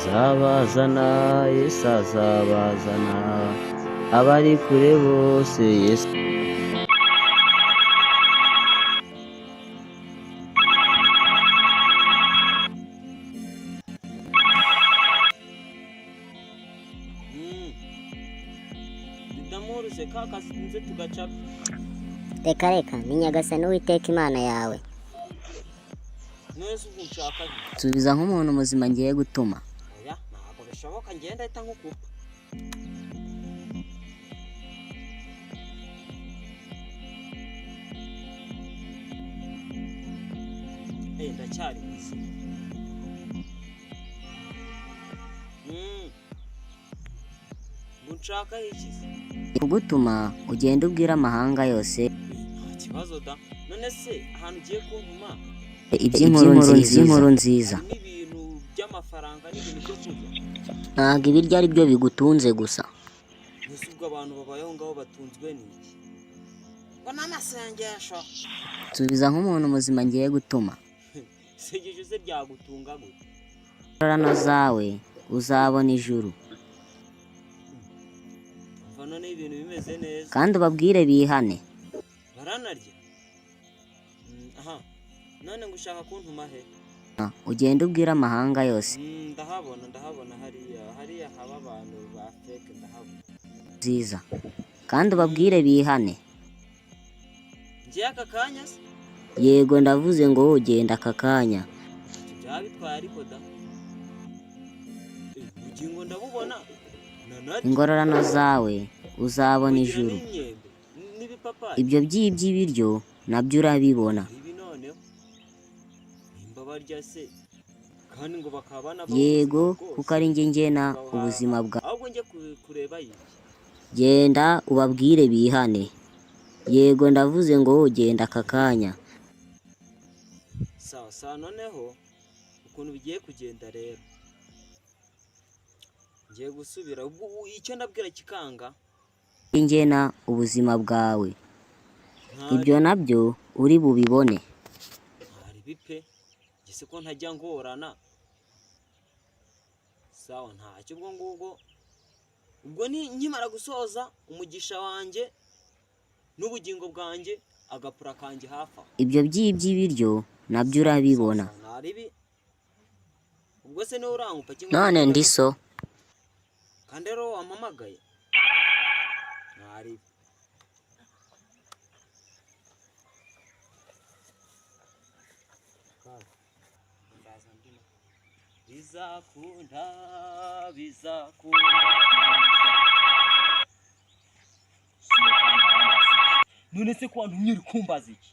azabazana Yesu azabazana abari kure bose Yesu ndamuruse kakazinze tugaca reka reka ni Nyagasani Uwiteka Imana yawe. nese ugushaka Nsubiza nk'umuntu muzima ngiye gutuma. oya ntabwo bishoboka ngenda ahita nkukupa ndacyari mwiza nshaka ikizi Kugutuma ugenda ubwira amahanga yose nta kibazo da none se ahantu ugiye kuntuma iby'inkuru nziza. n'ibintu by'amafaranga n'ibintu byo kurya Ntabwo ibiryo ari byo bigutunze gusa. mbese ubwo abantu babayeho ngaho batunzwe n'iki ngo n'amasengesho Nsubiza nk'umuntu muzima ngiye gutuma. isengesho se ryagutunga gute Ingororano zawe uzabona ijuru umva none ibintu bimeze neza kandi ubabwire bihane. baranarya aha none ngo ushaka kuntuma he Ugenda ubwira amahanga yose ndahabona hariya haba abantu ba feke ndahabona nziza kandi ubabwire bihane. ngiye aka kanya se Yego ndavuze ngo ugenda aka kanya. byaba bitwaye ariko da ubugingo ndabubona Ingororano zawe uzabona ijuru. n'ibipapayi Ibyo by'ibiryo nabyo urabibona. ibi noneho nimba barya se kandi ngo bakabana Yego kuko ari njye ngena ubuzima bwawe. ahubwo njye kureba iyi Genda ubabwire bihane. Yego ndavuze ngo ugenda aka kanya. sawa noneho ukuntu bigiye kugenda rero ngiye gusubira ubwo icyo ndabwira kikanga Ngena ubuzima bwawe. Ibyo nabyo uri bubibone. hari bipe gise ko ntajya ngorana sawa ntacyo ubwo ni nkimara gusoza umugisha wanjye n'ubugingo bwanjye agapura kanjye hafa Ibyo by'ibiryo nabyo urabibona. ubwo se niwe urangupa None ndi so. kandi rero wampamagaye ntari bizakunda none se ko wantumye uri kumbaza iki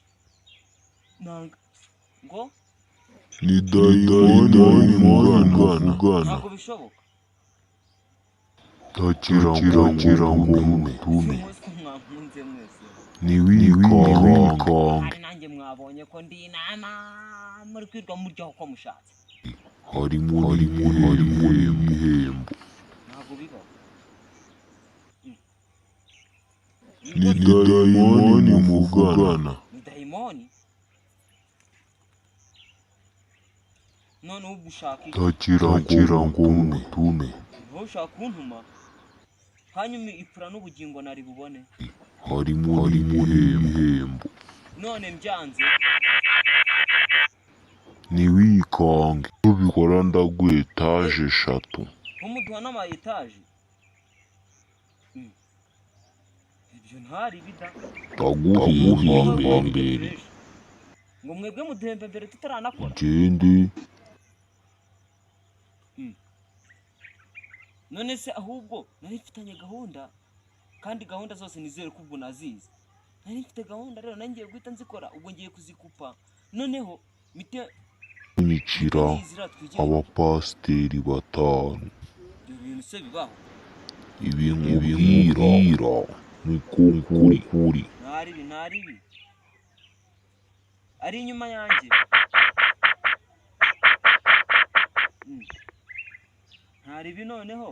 nanga ngo ni dayimoni mugana ntabwo bishoboka takira ngo mutume mwampunze mwese ni wikanga kandi nanjye mwabonye ko ndi inama muri kwirwa muryaho uko mushatse harimo ibihembo ntabwo bibaho ni dayimoni mugana ni dayimoni none ubu ushaka iki takira ngo mutume wowe ushaka kuntuma hanyuma ipfura n'ubugingo nari bubone harimo ibihembo none mbyanze ni wikange ubikora ndaguha etaje 3 nk'umuduha n'ama etaje ibyo ntari bida ndaguha ihembere ngo mwebwe muduhembe mbere tutaranakora gende none se ahubwo nari mfitanye gahunda kandi gahunda zose nizere ko ubwo nazizi nari mfite gahunda rero nangiye guhita nzikora ubwo ngiye kuzikupa noneho nyikira abapasiteri 5 ibyo bintu se bibaho ibinkubwira ni kuri ntaribi ari inyuma yanjye ntaribi noneho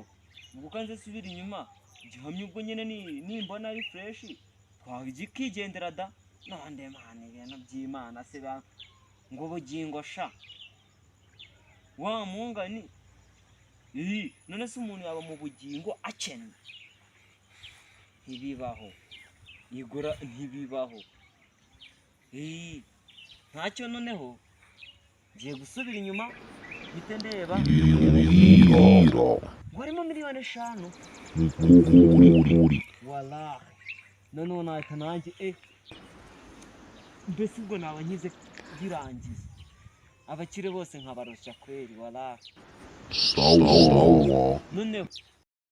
ubwo kanze subira inyuma gihamye ubwo nyine nimbona ari fresh twagikigendera da none mane ibintu by'Imana se ngo bugingo sha wa mungani none se umuntu yaba mu bugingo akennye? Ntibibaho. Igura ntibibaho. Ntacyo noneho ngiye gusubira inyuma mpite ndeba Mbwira. warimo miliyoni 5. Ni Wallahi noneho nahita nanjye mbese ubwo naba nkize girangiye abakire bose nkabarusha kweri wallahi. sawa. Noneho